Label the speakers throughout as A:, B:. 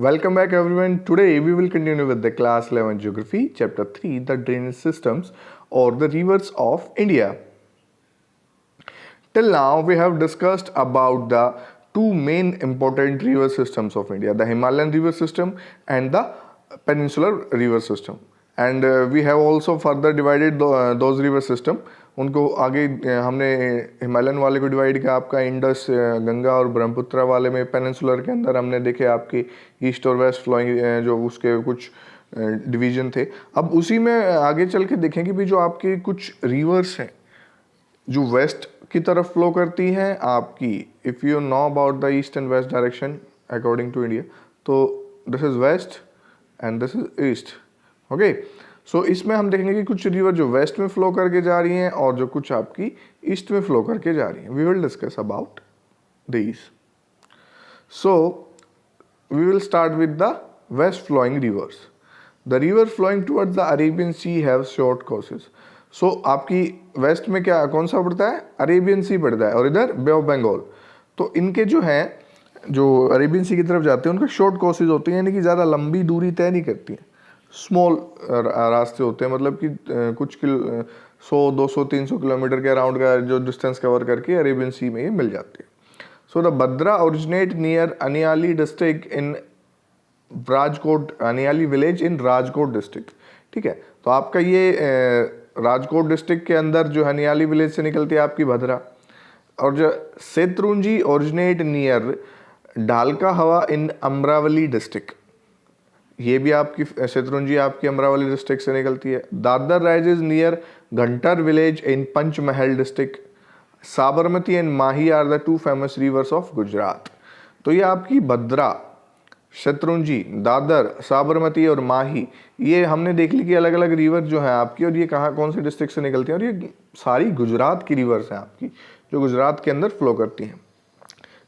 A: Welcome back everyone. Today we will continue with the class 11 geography chapter 3, the drainage systems or the rivers of India. Till now we have discussed about the two main important river systems of India, the Himalayan river system and the peninsular river system. And we have also further divided those river system. उनको आगे हमने Himalayan वाले को divide किया, आपका Indus Ganga और ब्रह्मपुत्र वाले में पेनिनसुलर के अंदर हमने देखे आपकी ईस्ट और वेस्ट फ्लोइंग जो उसके कुछ डिवीजन थे. अब उसी में आगे चल के देखें कि भी जो आपकी कुछ रिवर्स हैं जो वेस्ट की तरफ फ्लो करती हैं आपकी, if you know about the east and west direction according to India, तो this is west and this is east. Okay, so इसमें हम देखेंगे कि कुछ रिवर जो वेस्ट में फ्लो करके जा रही हैं और जो कुछ आपकी ईस्ट में फ्लो करके जा रही हैं. We will discuss about these. So we will start with the west flowing rivers. The river flowing towards the Arabian sea have short courses. So आपकी वेस्ट में क्या कौन सा पड़ता है? अरेबियन सी पड़ता है, और इधर बे ऑफ बंगाल. तो इनके जो हैं जो अरेबियन सी की तरफ जाते हैं उनके शॉर्ट कोर्सेज होती हैं, यानी कि ज़्यादा लंबी दूरी तय नहीं करती हैं, स्मॉल रास्ते होते हैं, मतलब कि कुछ 100, 200, 300 किलोमीटर के अराउंड का जो डिस्टेंस कवर करके अरेबियन सी में ये मिल जाती है. So the Bhadra originate near Aniyali district in Rajkot, Aniyali village in Rajkot district. ठीक है, तो आपका ये राजकोट डिस्ट्रिक्ट के अंदर जो हनियाली विलेज से निकलती है आपकी भद्रा. और जो सेतरुंजी ओरिजिनेट नियर ढालका हवा इन अमरावली डिस्ट्रिक्ट, ये भी आपकी सेतरुंजी आपकी अमरावली डिस्ट्रिक्ट से निकलती है. Dadar rises near Ghantar village in Panchmahal district. Sabarmati and Mahi are the two famous rivers of Gujarat. तो ये आपकी भद्रा, शत्रुंजी, दादर, साबरमती और माही, ये हमने देख ली कि अलग अलग रिवर जो है आपकी, और ये कहाँ कौन से डिस्ट्रिक्ट से निकलती हैं, और ये सारी गुजरात की रिवर्स हैं आपकी जो गुजरात के अंदर फ्लो करती हैं.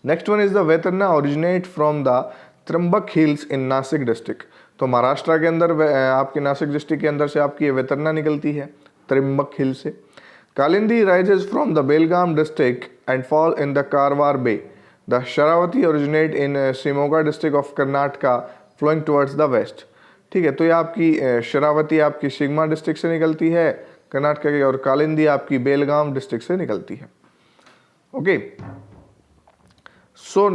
A: Next one is the Vaitarna originate from the Trimbak hills in Nashik district. तो महाराष्ट्र के अंदर आपके नासिक डिस्ट्रिक्ट के अंदर से आपकी ये वैतरना निकलती है त्र्यंबक हिल से. Kalindi rises from the Belgaum district and fall in the Karwar bay. The Sharavati originate in Shimoga district of Karnataka flowing towards the west. ठीक है, तो ये आपकी शरावती आपकी शिगमा डिस्ट्रिक्ट से निकलती है कर्नाटका की, और कालिंदी आपकी बेलगाम डिस्ट्रिक्ट से निकलती है. Okay, so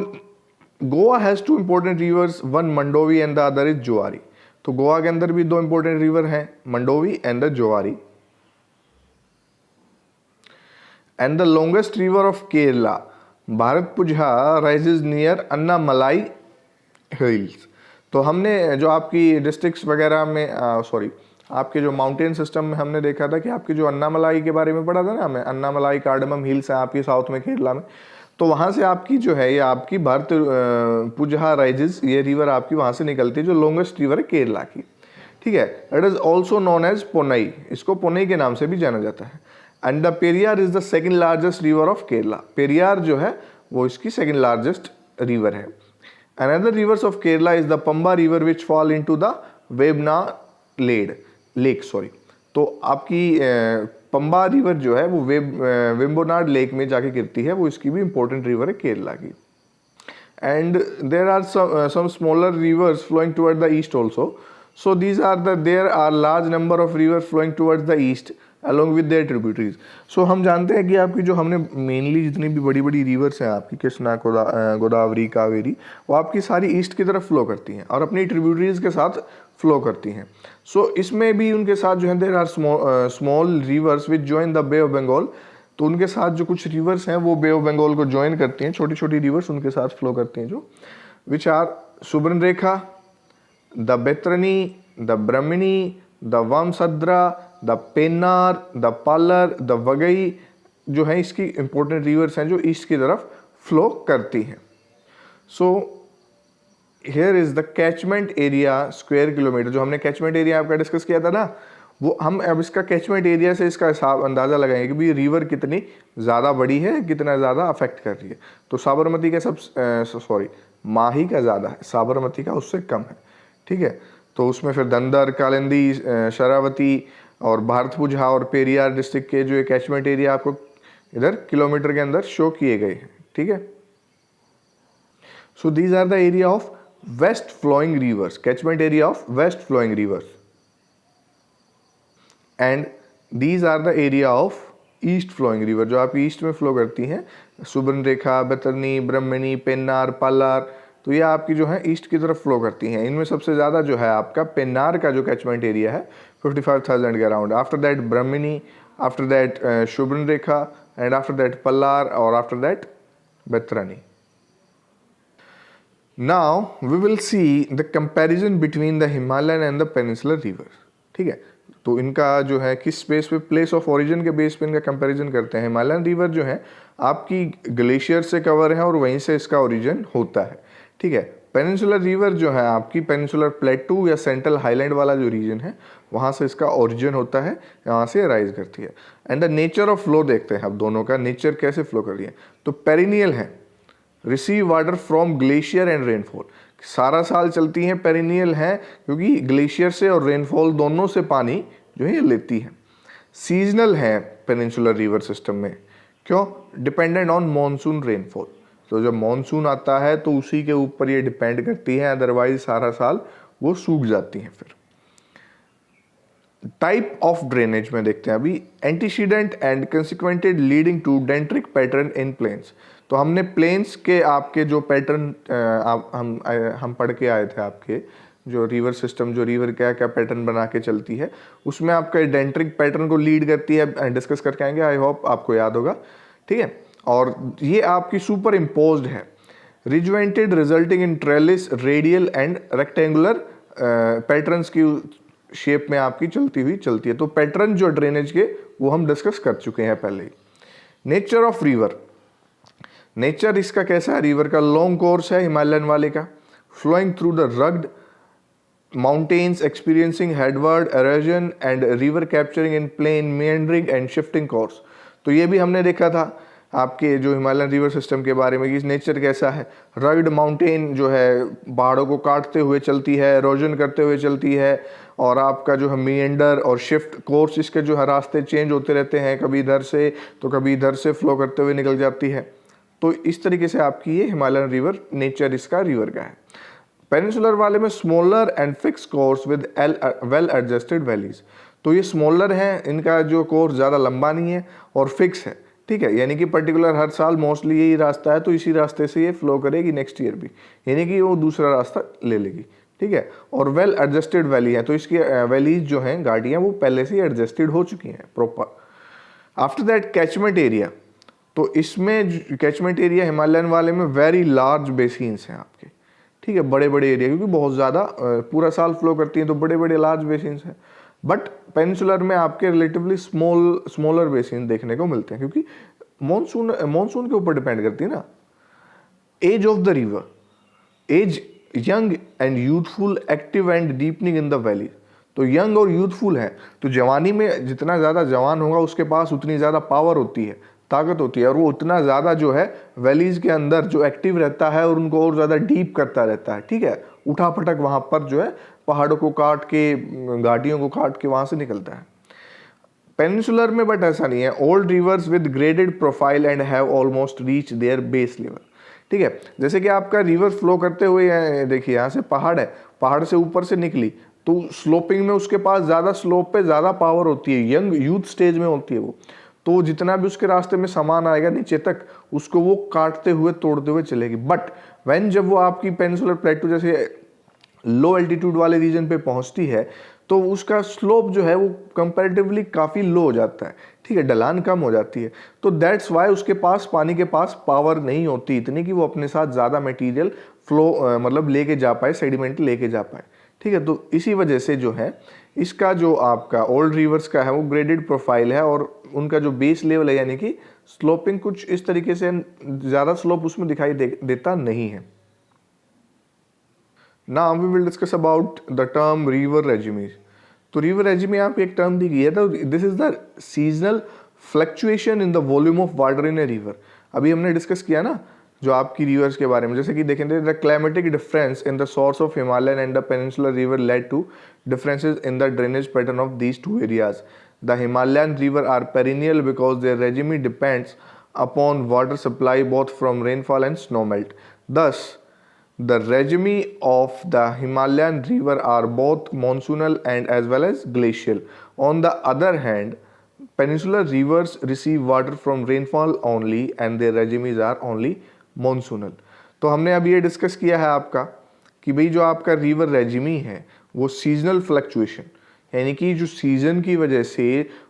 A: Goa has two important rivers, one Mandovi and the other is Zuari. तो गोवा के अंदर भी दो इंपॉर्टेंट रिवर हैं, Mandovi and the Zuari. And the longest river of Kerala Bharathapuzha rises near Annamalai hills. तो हमने जो आपकी डिस्ट्रिक्ट्स वगैरह में आपके जो माउंटेन सिस्टम में हमने देखा था कि आपकी जो अन्नामलाई के बारे में पढ़ा था ना हमें, अन्नामलाई कार्डमम हिल्स है आपकी साउथ में केरला में. तो वहाँ से आपकी जो है ये आपकी भारतपुझा राइजेज, ये रिवर आपकी वहाँ से निकलती है जो लॉन्गेस्ट रिवर है केरला की. ठीक है, it is also known as Ponnai, इसको पोनई के नाम से भी जाना जाता है. And the Periyar is the second largest river of Kerala. Periyar जो है वो इसकी सेकेंड लार्जेस्ट रिवर है. Another rivers of Kerala is the Pamba river which fall into the Vembanad lake. तो आपकी पंबा रिवर जो है वो वेम्बोनाड लेक में जाके गिरती है, वो इसकी भी इंपॉर्टेंट रिवर है केरला की. And there are some smaller rivers flowing toward the east also. So there are large number of river flowing towards the east along with their tributaries. सो हम जानते हैं कि आपकी जो हमने मेनली जितनी भी बड़ी बड़ी रिवर्स हैं आपकी कृष्णा, गोदावरी, कावेरी, वो आपकी सारी ईस्ट की तरफ फ्लो करती हैं और अपनी ट्रिब्यूटरीज के साथ फ्लो करती हैं. सो इसमें भी उनके साथ जो है there are small rivers which join the bay of Bengal. तो उनके साथ जो कुछ रिवर्स हैं वो बे ऑफ बंगाल को ज्वाइन करती हैं, छोटी छोटी रिवर्स उनके साथ फ्लो करती हैं जो which are Subarnarekha, the Baitarani, the Brahmani, the Vamsadhara, the Pennar, the Palar, the Vaigai, जो है इसकी इंपॉर्टेंट रिवर्स हैं जो ईस्ट की तरफ फ्लो करती हैं. So here is the catchment area square kilometre. जो हमने कैचमेंट एरिया आपका डिस्कस किया था ना, वो हम अब इसका कैचमेंट एरिया से इसका हिसाब अंदाज़ा लगाएंगे कि भाई रिवर कितनी ज़्यादा बड़ी है, कितना ज़्यादा अफेक्ट कर रही है. तो साबरमती का माही का ज़्यादा है, साबरमती का उससे कम है. ठीक है, तो उसमें फिर धंधर, कालिंदी, शरावती और भारतपुझा और पेरियार डिस्ट्रिक्ट के जो कैचमेंट एरिया आपको इधर किलोमीटर के अंदर शो किए गए हैं. ठीक है, so these are the area of west flowing rivers, catchment area of west flowing rivers, and these are the area of east flowing river, जो आप ईस्ट में फ्लो करती हैं, सुबर्णरेखा, बैतरणी, ब्रह्मणी, पेन्नार, पालार, तो ये आपकी जो है ईस्ट की तरफ फ्लो करती हैं। इनमें सबसे ज़्यादा जो है आपका पेन्नार का जो कैचमेंट एरिया है 55,000 के around, after that Brahmani, after that Subarnarekha, and after that Palar, और after that Baitarani. Now we will see the comparison between the Himalayan and the peninsular river. ठीक है, तो इनका जो है किस बेस पे, प्लेस ऑफ ओरिजिन के बेस पे इनका कंपैरिजन करते हैं। हिमालयन रिवर जो है आपकी ग्लेशियर से कवर है और वहीं से इसका ओरिजिन होता है। ठीक है, पेनिनसुलर रिवर जो है आपकी पेनिनसुलर प्लेटू या सेंट्रल हाईलैंड वाला जो रीजन है वहाँ से इसका ओरिजिन होता है, यहाँ से राइज करती है। And the nature of flow देखते हैं अब दोनों का नेचर कैसे फ्लो कर रही है। तो पेरिनियल है, receive water from glacier and rainfall, सारा साल चलती हैं, पेरिनियल हैं क्योंकि ग्लेशियर से और रेनफॉल दोनों से पानी जो है ये लेती है। सीजनल है पेनिनसुलर रिवर सिस्टम में, क्यों? डिपेंडेंट ऑन मॉनसून रेनफॉल, तो जब मॉनसून आता है तो उसी के ऊपर ये डिपेंड करती है, अदरवाइज सारा साल वो सूख जाती हैं। फिर टाइप ऑफ ड्रेनेज में देखते हैं अभी, antecedent and consequent leading to dendritic pattern in plains. तो हमने प्लेन्स के आपके जो पैटर्न हम पढ़ के आए थे, आपके जो रिवर सिस्टम, जो रिवर क्या क्या पैटर्न बना के चलती है, उसमें आपका डेंट्रिक पैटर्न को लीड करती है, डिस्कस करके आएंगे, आई होप आपको याद होगा। ठीक है, और ये आपकी सुपर इम्पोज्ड है, rejuvenated resulting in trellis, radial and rectangular patterns की शेप में आपकी चलती है। तो पैटर्न जो ड्रेनेज के वो हम डिस्कस कर चुके हैं पहले ही। नेचर ऑफ रिवर, नेचर इसका कैसा है रिवर का? लॉन्ग कोर्स है हिमालयन वाले का, flowing through the rugged mountains, experiencing headward erosion and river capturing in plain, meandering and shifting course. तो ये भी हमने देखा था आपके जो हिमालयन रिवर सिस्टम के बारे में कि नेचर कैसा है। रग्ड माउंटेन जो है पहाड़ों को काटते हुए चलती है, एरोजन करते हुए चलती है, और आपका जो है मेंडर और शिफ्ट कोर्स, इसके जो है रास्ते चेंज होते रहते हैं, कभी इधर से तो कभी इधर से फ्लो करते हुए निकल जाती है। तो इस तरीके से आपकी ये हिमालयन रिवर नेचर इसका रिवर का है। पेनिनसुलर वाले में smaller and fix course with well adjusted valleys. तो ये स्मॉलर हैं, इनका जो कोर्स ज़्यादा लंबा नहीं है और फिक्स है। ठीक है, यानी कि पर्टिकुलर हर साल मोस्टली यही रास्ता है, तो इसी रास्ते से ये फ्लो करेगी नेक्स्ट ईयर भी, यानी कि वो दूसरा रास्ता ले लेगी। ठीक है, और वेल एडजस्टेड वैली है, तो इसकी वैलीज जो हैं घाटियाँ वो पहले से ही एडजस्टेड हो चुकी हैं proper. After that catchment area, तो इसमें कैचमेंट एरिया हिमालयन वाले में वेरी लार्ज बेसिन्स हैं आपके। ठीक है, बड़े बड़े एरिया, क्योंकि बहुत ज़्यादा पूरा साल फ्लो करती हैं तो बड़े बड़े लार्ज बेसिन्स हैं। बट पेनिनसुलर में आपके रिलेटिवली स्मॉलर बेसिन देखने को मिलते हैं, क्योंकि मॉनसून के ऊपर डिपेंड करती है ना। Age of the river, as young and youthful, active and deepening in the valley. तो यंग और यूथफुल है, तो जवानी में जितना ज़्यादा जवान होगा उसके पास उतनी ज़्यादा पावर होती है, ताकत होती है, और वो उतना ज़्यादा जो है वैलीज के अंदर जो एक्टिव रहता है और उनको और ज़्यादा डीप करता रहता है। ठीक है, उठा पटक वहाँ पर जो है पहाड़ों को काट के, घाटियों को काट के वहाँ से निकलता है। पेनिनसुलर में बट ऐसा नहीं है। Old reverse with graded profile and have almost reach there base level. ठीक है, जैसे कि आपका रिवर फ्लो करते हुए देखिए यहाँ से पहाड़ है, पहाड़ से ऊपर से निकली तो स्लोपिंग में उसके पास ज़्यादा स्लोप पे ज़्यादा पावर होती है, यंग यूथ स्टेज में होती है वो, तो जितना भी उसके रास्ते में सामान आएगा नीचे तक उसको वो काटते हुए तोड़ते हुए चलेगी। बट व्हेन जब वो आपकी पेनिनसुलर प्लेटू जैसे लो एल्टीट्यूड वाले रीजन पे पहुंचती है तो उसका स्लोप जो है वो कंपैरेटिवली काफ़ी लो हो जाता है। ठीक है, ढलान कम हो जाती है, तो दैट्स वाई उसके पास पानी के पास पावर नहीं होती इतनी कि वो अपने साथ ज़्यादा मटेरियल फ्लो मतलब लेके जा पाए, सेडिमेंट लेके जा पाए। ठीक है, तो इसी वजह से जो है इसका जो आपका ओल्ड रिवर्स का है वो ग्रेडेड प्रोफाइल है, और उनका जो बेस लेवल है यानी कि स्लोपिंग कुछ इस तरीके से, ज़्यादा स्लोप उसमें दिखाई देता नहीं है। Now we will discuss about the term river regime. तो river regime यहाँ पे एक टर्म दी गई है, तो this is the seasonal fluctuation in the volume of water in a river. अभी हमने डिस्कस किया ना जो आपकी रिवर्स के बारे में, जैसे कि देखेंगे the climatic difference in the source of Himalayan and the peninsular river led to differences in the drainage pattern of these two areas. The Himalayan river are perennial because there regime depends upon water supply both from rainfall and snow melt. Thus the regime of the Himalayan river are both monsoonal and as well as glacial. On the other hand, peninsular rivers receive water from rainfall only and their regimes are only monsoonal. तो हमने अब ये discuss किया है आपका कि भाई जो आपका रिवर रेजिमी है वो सीजनल फ्लक्चुएशन, यानी कि जो सीजन की वजह से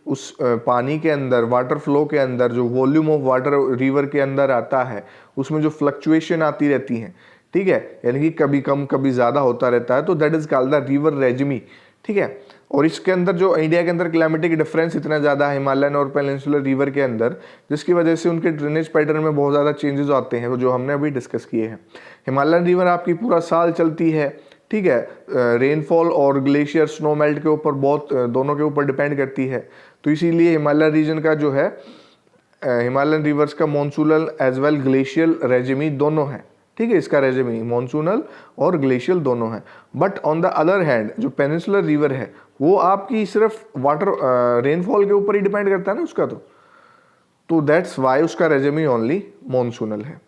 A: उस पानी के अंदर, वाटर फ्लो के अंदर जो वॉल्यूम ऑफ वाटर रिवर के अंदर आता है उसमें जो फ्लक्चुएशन आती रहती हैं, ठीक है, यानी कि कभी कम कभी ज़्यादा होता रहता है, तो that is called the river regime, ठीक है। और इसके अंदर जो इंडिया के अंदर क्लाइमेटिक डिफरेंस इतना ज़्यादा है हिमालयन और पेनिनसुलर रिवर के अंदर, जिसकी वजह से उनके ड्रेनेज पैटर्न में बहुत ज़्यादा चेंजेस आते हैं, जो हमने अभी डिस्कस किए हैं। हिमालयन रिवर आपकी पूरा साल चलती है, ठीक है, रेनफॉल और ग्लेशियर स्नो मेल्ट के ऊपर बहुत दोनों के ऊपर डिपेंड करती है। तो इसीलिए हिमालय रीजन का जो है हिमालयन रिवर्स का monsoonal as well glacial resume दोनों है, ठीक है, इसका रेजिमी मॉनसूनल और ग्लेशियल दोनों है। But on the other hand जो पेनिनसुलर रिवर है वो आपकी सिर्फ वाटर रेनफॉल के ऊपर ही डिपेंड करता है ना उसका, तो दैट्स वाई उसका रेजिमी ओनली मॉनसूनल है।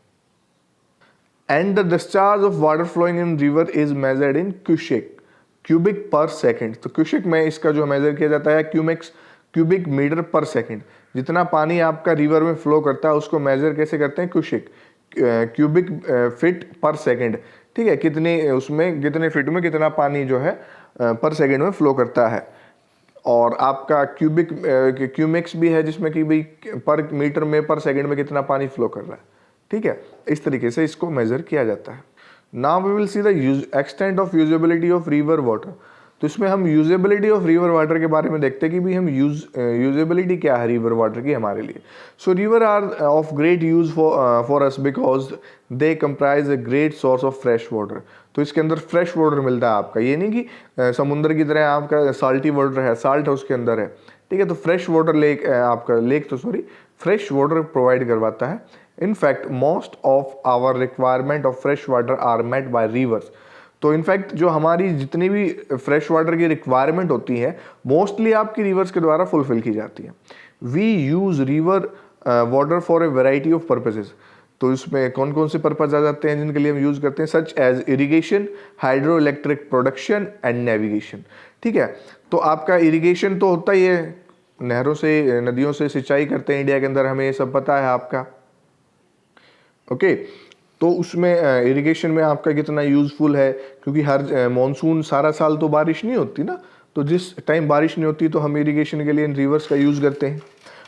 A: And the discharge of water flowing in river is measured in cubic per second. तो क्यूबिक में इसका जो मेजर किया जाता है क्यूबिक मीटर पर सेकेंड। जितना पानी आपका रिवर में फ्लो करता है उसको मेजर कैसे करते हैं, क्यूबिक फीट पर सेकेंड, ठीक है, कितने फीट में कितना पानी जो है पर सेकेंड में फ्लो करता है। और आपका क्यूमिक्स भी है जिसमें कि भाई पर मीटर में पर सेकेंड में कितना पानी फ्लो कर रहा है, ठीक है, इस तरीके से इसको मेजर किया जाता है। Now we will see the extent of usability of river water. तो इसमें हम यूजेबिलिटी ऑफ रिवर वाटर के बारे में देखते हैं कि भाई हम यूजेबिलिटी क्या है रिवर वाटर की हमारे लिए। So river are of great use for us because they comprise a great source of fresh water. तो इसके अंदर फ्रेश वाटर मिलता है आपका, ये नहीं कि समुद्र की तरह आपका साल्टी वाटर है, साल्ट है उसके अंदर है, ठीक है। तो fresh water fresh water provide करवाता है। In fact most of our requirement of fresh water are met by rivers. तो इनफैक्ट जो हमारी जितनी भी फ्रेश वाटर की रिक्वायरमेंट होती है मोस्टली आपकी रिवर्स के द्वारा फुलफिल की जाती है। We use river water for a variety of purposes. तो इसमें कौन कौन से पर्पज आ जाते हैं जिनके लिए हम यूज करते हैं, such as irrigation, hydro electric production and navigation, ठीक है। तो आपका इरिगेशन तो होता ही है, नहरों से नदियों से सिंचाई करते हैं इंडिया के अंदर, हमें ये सब पता है आपका, ओके। तो उसमें इरिगेशन में आपका कितना यूज़फुल है, क्योंकि हर मॉनसून सारा साल तो बारिश नहीं होती ना, तो जिस टाइम बारिश नहीं होती तो हम इरिगेशन के लिए इन रिवर्स का यूज़ करते हैं।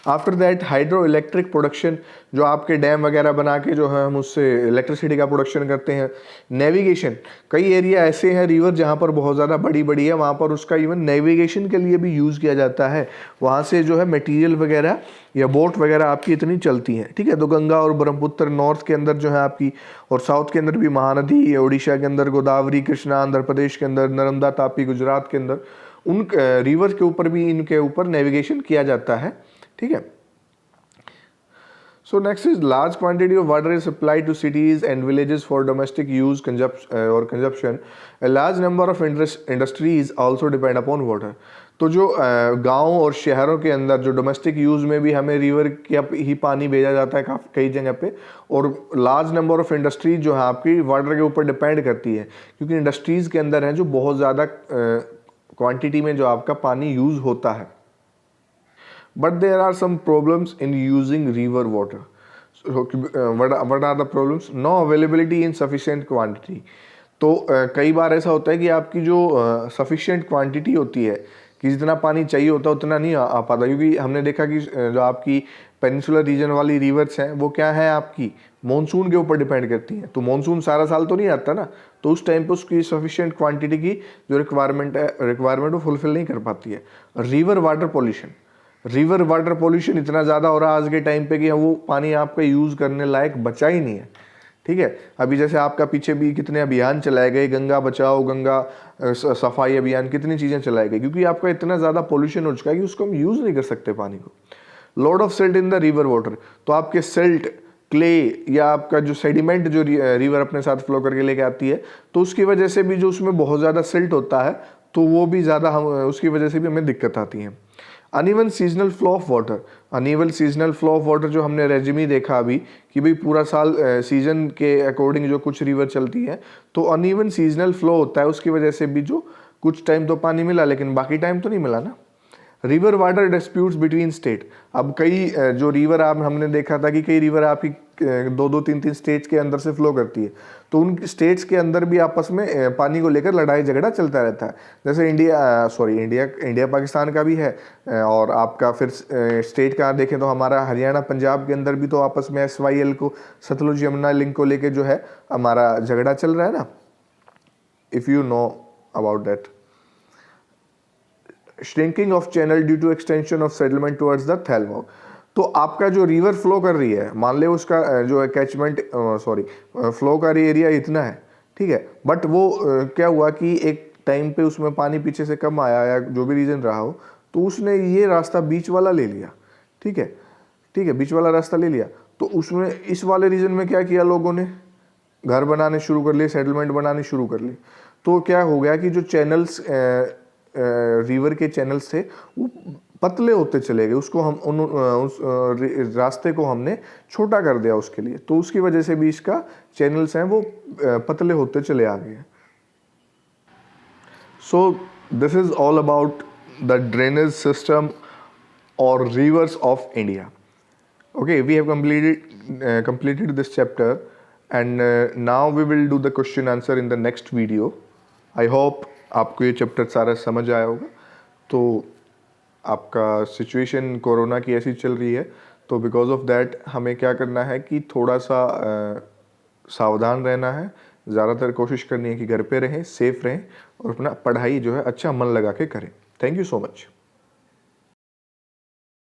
A: After that hydro electric production, जो आपके डैम वगैरह बना के जो है हम उससे इलेक्ट्रिसिटी का प्रोडक्शन करते हैं। नेविगेशन, कई एरिया ऐसे हैं रिवर जहाँ पर बहुत ज़्यादा बड़ी बड़ी है, वहाँ पर उसका इवन नेविगेशन के लिए भी यूज़ किया जाता है। वहाँ से जो है मटेरियल वगैरह या बोट वगैरह आपकी इतनी चलती हैं, ठीक है। तो गंगा और ब्रह्मपुत्र नॉर्थ के अंदर जो है आपकी, और साउथ के अंदर भी महानदी, उड़ीसा के अंदर गोदावरी, कृष्णा, आंध्र प्रदेश के अंदर नर्मदा, तापी गुजरात के अंदर, उन रिवर के ऊपर भी इनके ऊपर नेविगेशन किया जाता है, ठीक है। So next is large quantity of water is supplied to cities and villages for domestic use or consumption. A large number of industries also depend upon water. तो जो गांव और शहरों के अंदर जो डोमेस्टिक यूज़ में भी हमें रिवर का ही पानी भेजा जाता है काफ़ी कई जगह पे, और लार्ज नंबर ऑफ इंडस्ट्रीज जो है आपकी वाटर के ऊपर डिपेंड करती है, क्योंकि इंडस्ट्रीज़ के अंदर हैं जो बहुत ज़्यादा क्वांटिटी में जो आपका पानी यूज़ होता है। But there are some problems in using river water. So, what are the problems? No availability in sufficient quantity. तो कई बार ऐसा होता है कि आपकी जो sufficient quantity होती है, कि जितना पानी चाहिए होता है उतना नहीं आ पाता, क्योंकि हमने देखा कि जो आपकी पेनिनसुलर रीजन वाली रिवर्स हैं वो क्या है आपकी मॉनसून के ऊपर डिपेंड करती हैं। तो मॉनसून सारा साल तो नहीं आता ना, तो उस टाइम पे उसकी सफिशिएंट क्वांटिटी की जो रिक्वायरमेंट वो फुलफिल नहीं कर पाती है। रिवर वाटर पॉल्यूशन इतना ज़्यादा हो रहा है आज के टाइम पे कि वो पानी आपका यूज़ करने लायक बचा ही नहीं है, ठीक है। अभी जैसे आपका पीछे भी कितने अभियान चलाए गए, गंगा बचाओ, गंगा सफाई अभियान, कितनी चीज़ें चलाई गई, क्योंकि आपका इतना ज़्यादा पॉल्यूशन हो चुका है कि उसको हम यूज़ नहीं कर सकते पानी को। Lot of silt in the river water, तो आपके सिल्ट, क्ले या आपका जो सेडिमेंट जो रिवर अपने साथ फ्लो करके लेके आती है, तो उसकी वजह से भी जो उसमें बहुत ज़्यादा सिल्ट होता है तो वो भी ज़्यादा हम उसकी वजह से भी हमें दिक्कत आती है। Uneven seasonal flow of water, uneven seasonal flow of water जो हमने रेजिमी देखा अभी कि भाई पूरा साल सीजन के अकॉर्डिंग जो कुछ रिवर चलती है तो अनइवन सीजनल फ्लो होता है, उसकी वजह से भी जो कुछ टाइम तो पानी मिला लेकिन बाकी टाइम तो नहीं मिला ना। River water disputes between state, अब कई जो रिवर आप हमने देखा था कि कई रिवर आपकी 2-2 3-3 स्टेट्स के अंदर से फ्लो करती है, तो उन स्टेट्स के अंदर भी आपस में पानी को लेकर लड़ाई झगड़ा चलता रहता है। जैसे इंडिया पाकिस्तान का भी है, और आपका फिर स्टेट का देखें तो हमारा हरियाणा पंजाब के अंदर भी तो आपस में SYL को, सतलुज यमुना लिंक को लेकर जो है हमारा झगड़ा चल रहा है ना, if you know about that. Shrinking of channel due to extension of settlement towards the thalweg, तो आपका जो रिवर फ्लो कर रही है, मान ले उसका जो कैचमेंट फ्लो का एरिया इतना है, ठीक है, बट वो क्या हुआ कि एक टाइम पे उसमें पानी पीछे से कम आया या जो भी रीज़न रहा हो, तो उसने ये रास्ता बीच वाला ले लिया, ठीक है, बीच वाला रास्ता ले लिया। तो उसमें इस वाले रीजन में क्या किया, लोगों ने घर बनाने शुरू कर लिए, सेटलमेंट बनाने शुरू कर ली। तो क्या हो गया कि जो चैनल्स रिवर के चैनल्स थे वो पतले होते चले गए, उसको हम उस रास्ते को हमने छोटा कर दिया उसके लिए, तो उसकी वजह से भी इसका चैनल्स हैं वो पतले होते चले आ गए। So this is all about the drainage system और rivers of India. Okay, we have completed this chapter, and now we will do the question answer in the next video. I hope आपको ये chapter सारा समझ आया होगा। तो आपका situation corona की ऐसी चल रही है, तो बिकॉज ऑफ दैट हमें क्या करना है कि थोड़ा सा सावधान रहना है, ज़्यादातर कोशिश करनी है कि घर पे रहें, सेफ रहें और अपना पढ़ाई जो है अच्छा मन लगा के करें। Thank you so much.